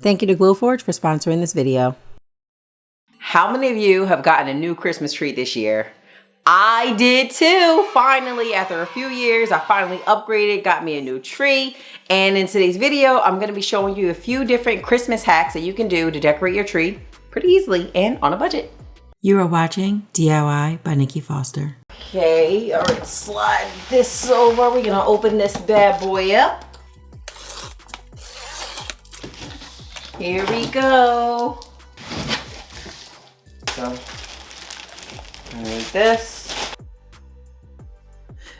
Thank you to Glowforge for sponsoring this video. How many of you have gotten a new Christmas tree this year? I did too. Finally, after a few years, I finally upgraded, got me a new tree. And in today's video, I'm gonna be showing you a few different Christmas hacks that you can do to decorate your tree pretty easily and on a budget. You are watching DIY by Nikki Foster. Okay, all right, slide this over. We're gonna open this bad boy up. Here we go. So, I need this.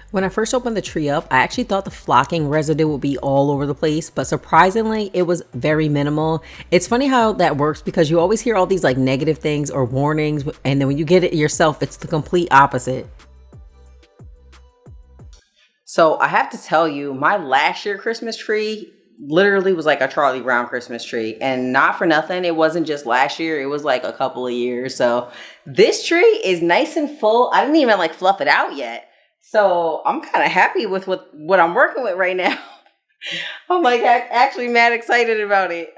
When I first opened the tree up, I actually thought the flocking residue would be all over the place, but surprisingly, it was very minimal. It's funny how that works because you always hear all these like negative things or warnings, and then when you get it yourself, it's the complete opposite. So I have to tell you, my last year Christmas tree literally was like a Charlie Brown Christmas tree, and not for nothing, it wasn't just last year, it was like a couple of years. So this tree is nice and full. I didn't even like fluff it out yet, so I'm kind of happy with what I'm working with right now. I'm like actually mad excited about it.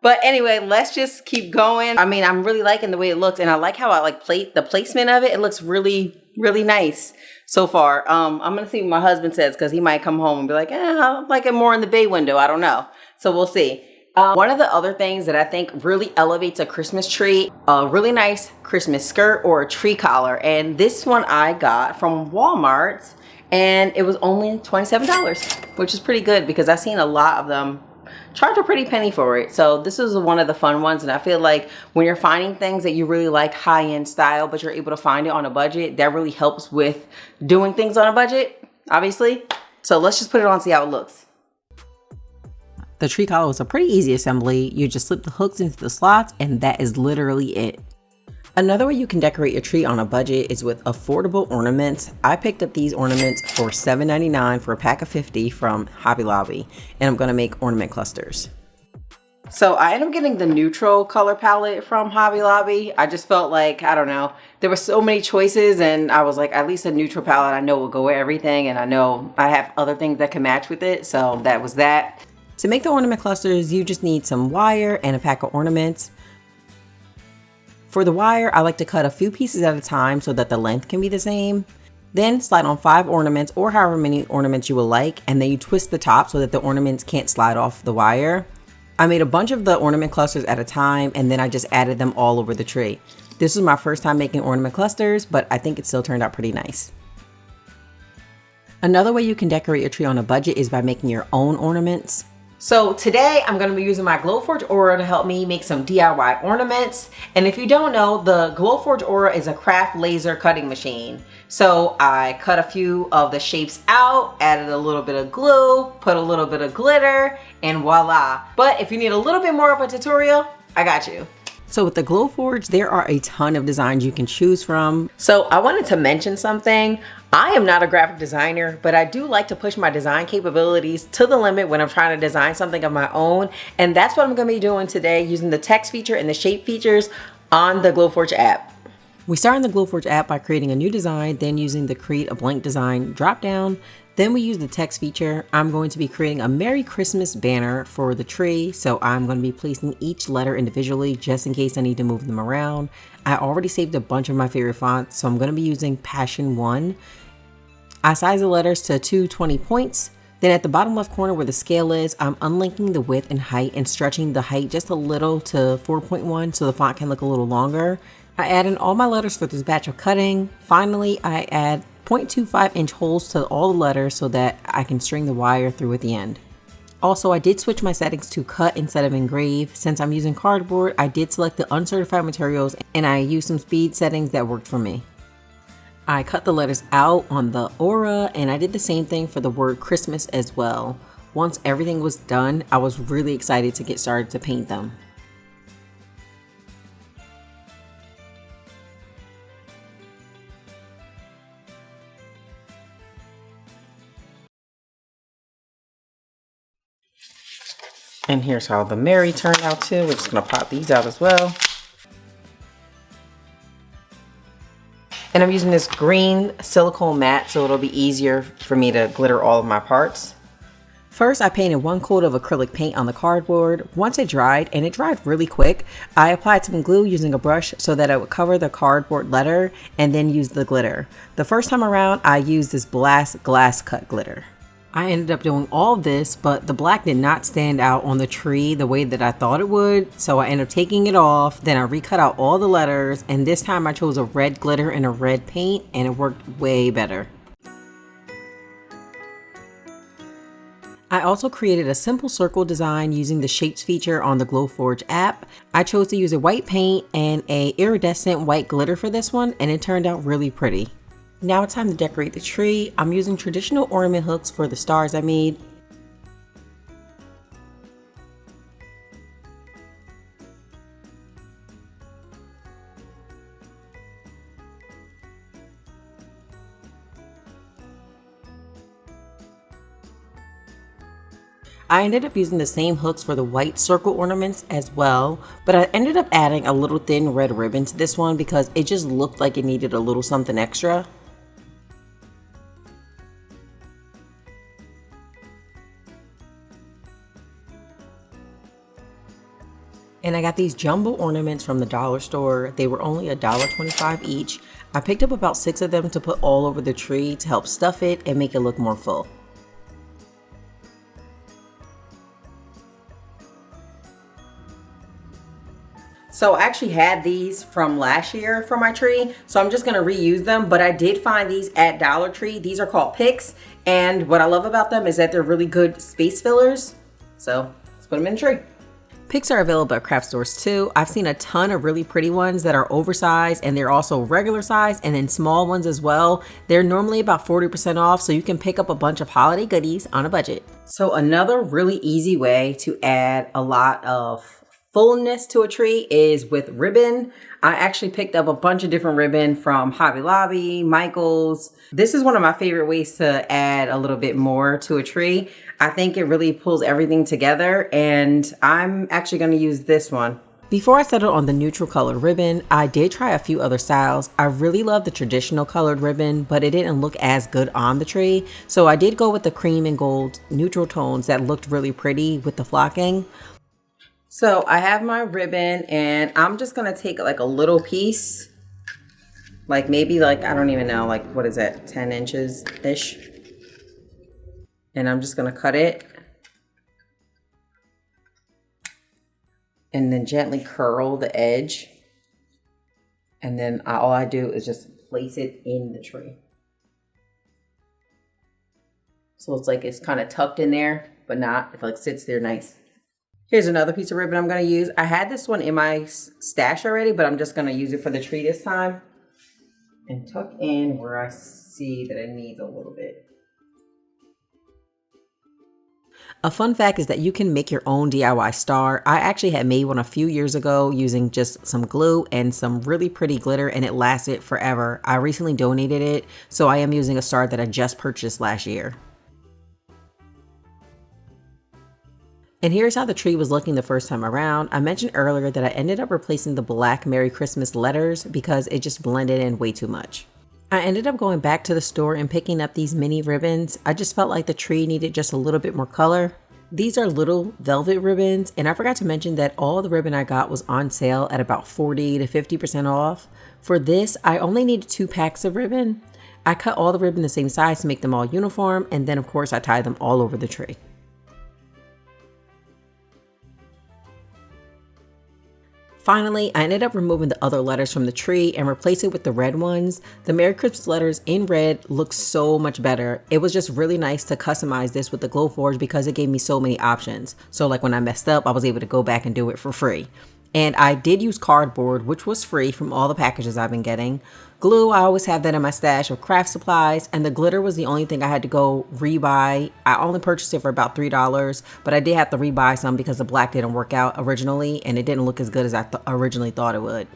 But anyway, let's just keep going. I mean, I'm really liking the way it looks, and I like how I like the placement of it. It looks really nice so far. I'm gonna see what my husband says, because he might come home and be like, I like it more in the bay window. I don't know. So we'll see. One of the other things that I think really elevates a Christmas tree, a really nice Christmas skirt or a tree collar. And this one I got from Walmart, and it was only $27, which is pretty good because I've seen a lot of them charge a pretty penny for it. So this is one of the fun ones, and I feel like when you're finding things that you really like, high-end style, but you're able to find it on a budget, that really helps with doing things on a budget, obviously. So let's just put it on, see how it looks. The tree collar was a pretty easy assembly. You just slip the hooks into the slots, and that is literally it. Another way you can decorate your tree on a budget is with affordable ornaments. I picked up these ornaments for $7.99 for a pack of 50 from Hobby Lobby, and I'm gonna make ornament clusters. So I ended up getting the neutral color palette from Hobby Lobby. I just felt like, I don't know, there were so many choices, and I was like, at least a neutral palette I know will go with everything, and I know I have other things that can match with it, so that was that. To make the ornament clusters, you just need some wire and a pack of ornaments. For the wire, I like to cut a few pieces at a time so that the length can be the same. Then slide on 5 ornaments or however many ornaments you would like, and then you twist the top so that the ornaments can't slide off the wire. I made a bunch of the ornament clusters at a time, and then I just added them all over the tree. This was my first time making ornament clusters, but I think it still turned out pretty nice. Another way you can decorate your tree on a budget is by making your own ornaments. So today I'm going to be using my Glowforge Aura to help me make some DIY ornaments. And if you don't know, the Glowforge Aura is a craft laser cutting machine. So I cut a few of the shapes out, added a little bit of glue, put a little bit of glitter, and voila. But if you need a little bit more of a tutorial, I got you. So with the Glowforge, there are a ton of designs you can choose from. So I wanted to mention something. I am not a graphic designer, but I do like to push my design capabilities to the limit when I'm trying to design something of my own. And that's what I'm gonna be doing today, using the text feature and the shape features on the Glowforge app. We start in the Glowforge app by creating a new design, then using the create a blank design drop down. Then we use the text feature. I'm going to be creating a Merry Christmas banner for the tree. So I'm going to be placing each letter individually just in case I need to move them around. I already saved a bunch of my favorite fonts, so I'm going to be using Passion 1. I size the letters to 220 points. Then at the bottom left corner where the scale is, I'm unlinking the width and height and stretching the height just a little to 4.1 so the font can look a little longer. I add in all my letters for this batch of cutting. Finally, I add 0.25 inch holes to all the letters so that I can string the wire through at the end. Also, I did switch my settings to cut instead of engrave. Since I'm using cardboard, I did select the uncertified materials, and I used some speed settings that worked for me. I cut the letters out on the aura, and I did the same thing for the word Christmas as well. Once everything was done, I was really excited to get started to paint them. And here's how the Merry turned out too. We're just gonna pop these out as well. And I'm using this green silicone mat so it'll be easier for me to glitter all of my parts. First, I painted one coat of acrylic paint on the cardboard. Once it dried, and it dried really quick, I applied some glue using a brush so that it would cover the cardboard letter and then use the glitter. The first time around, I used this glass cut glitter. I ended up doing all of this, but the black did not stand out on the tree the way that I thought it would, so I ended up taking it off. Then I recut out all the letters, and this time I chose a red glitter and a red paint, and it worked way better. I also created a simple circle design using the shapes feature on the Glowforge app. I chose to use a white paint and a iridescent white glitter for this one, and it turned out really pretty. Now it's time to decorate the tree. I'm using traditional ornament hooks for the stars I made. I ended up using the same hooks for the white circle ornaments as well, but I ended up adding a little thin red ribbon to this one because it just looked like it needed a little something extra. And I got these jumbo ornaments from the dollar store. They were only $1.25 each. I picked up about 6 of them to put all over the tree to help stuff it and make it look more full. So I actually had these from last year for my tree, so I'm just gonna reuse them, but I did find these at Dollar Tree. These are called picks, and what I love about them is that they're really good space fillers. So let's put them in the tree. Picks are available at craft stores too. I've seen a ton of really pretty ones that are oversized, and they're also regular size, and then small ones as well. They're normally about 40% off, so you can pick up a bunch of holiday goodies on a budget. So another really easy way to add a lot of fullness to a tree is with ribbon. I actually picked up a bunch of different ribbon from Hobby Lobby, Michaels. This is one of my favorite ways to add a little bit more to a tree. I think it really pulls everything together, and I'm actually going to use this one. Before I settled on the neutral colored ribbon, I did try a few other styles. I really love the traditional colored ribbon, but it didn't look as good on the tree. So I did go with the cream and gold neutral tones that looked really pretty with the flocking. So I have my ribbon, and I'm just going to take like a little piece, like maybe like, I don't even know, like what is that, 10 inches-ish. And I'm just going to cut it and then gently curl the edge. And then all I do is just place it in the tree. So it's like it's kind of tucked in there, but not, it like sits there nice. Here's another piece of ribbon I'm going to use. I had this one in my stash already, but I'm just going to use it for the tree this time. And tuck in where I see that it needs a little bit. A fun fact is that you can make your own DIY star. I actually had made one a few years ago using just some glue and some really pretty glitter, and it lasted forever. I recently donated it, so I am using a star that I just purchased last year. And here's how the tree was looking the first time around. I mentioned earlier that I ended up replacing the black Merry Christmas letters because it just blended in way too much. I ended up going back to the store and picking up these mini ribbons. I just felt like the tree needed just a little bit more color. These are little velvet ribbons, and I forgot to mention that all the ribbon I got was on sale at about 40 to 50% off. For this, I only needed 2 packs of ribbon. I cut all the ribbon the same size to make them all uniform, and then of course I tied them all over the tree. Finally, I ended up removing the other letters from the tree and replaced it with the red ones. The Merry Christmas letters in red look so much better. It was just really nice to customize this with the Glowforge because it gave me so many options. So like when I messed up, I was able to go back and do it for free. And I did use cardboard, which was free from all the packages I've been getting. Glue, I always have that in my stash of craft supplies, and the glitter was the only thing I had to go rebuy. I only purchased it for about $3, but I did have to rebuy some because the black didn't work out originally, and it didn't look as good as I originally thought it would.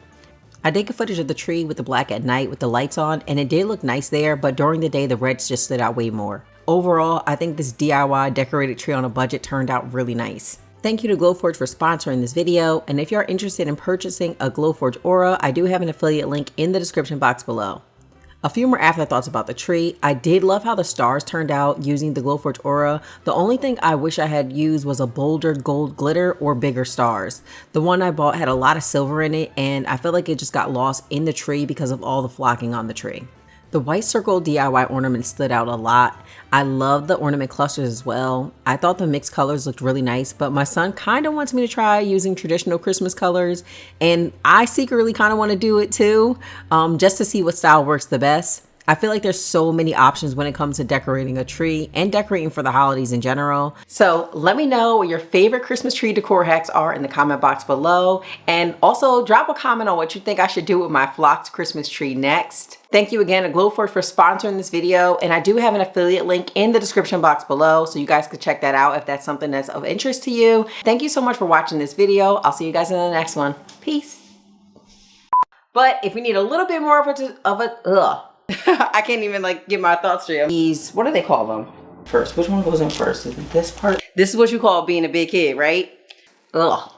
I did get footage of the tree with the black at night with the lights on, and it did look nice there, but during the day, the reds just stood out way more. Overall, I think this DIY decorated tree on a budget turned out really nice. Thank you to Glowforge for sponsoring this video, and if you're interested in purchasing a Glowforge Aura, I do have an affiliate link in the description box below. A few more afterthoughts about the tree. I did love how the stars turned out using the Glowforge Aura. The only thing I wish I had used was a bolder gold glitter or bigger stars. The one I bought had a lot of silver in it, and I feel like it just got lost in the tree because of all the flocking on the tree. The white circle DIY ornament stood out a lot. I love the ornament clusters as well. I thought the mixed colors looked really nice, but my son kind of wants me to try using traditional Christmas colors, and I secretly kind of want to do it too, just to see what style works the best. I feel like there's so many options when it comes to decorating a tree and decorating for the holidays in general. So let me know what your favorite Christmas tree decor hacks are in the comment box below. And also drop a comment on what you think I should do with my flocked Christmas tree next. Thank you again to Glowforge for sponsoring this video. And I do have an affiliate link in the description box below, so you guys could check that out if that's something that's of interest to you. Thank you so much for watching this video. I'll see you guys in the next one. Peace. But if we need a little bit more I can't even like get my thoughts straight. These, what do they call them? First, which one goes in first? Is it this part? This is what you call being a big kid, right? Ugh.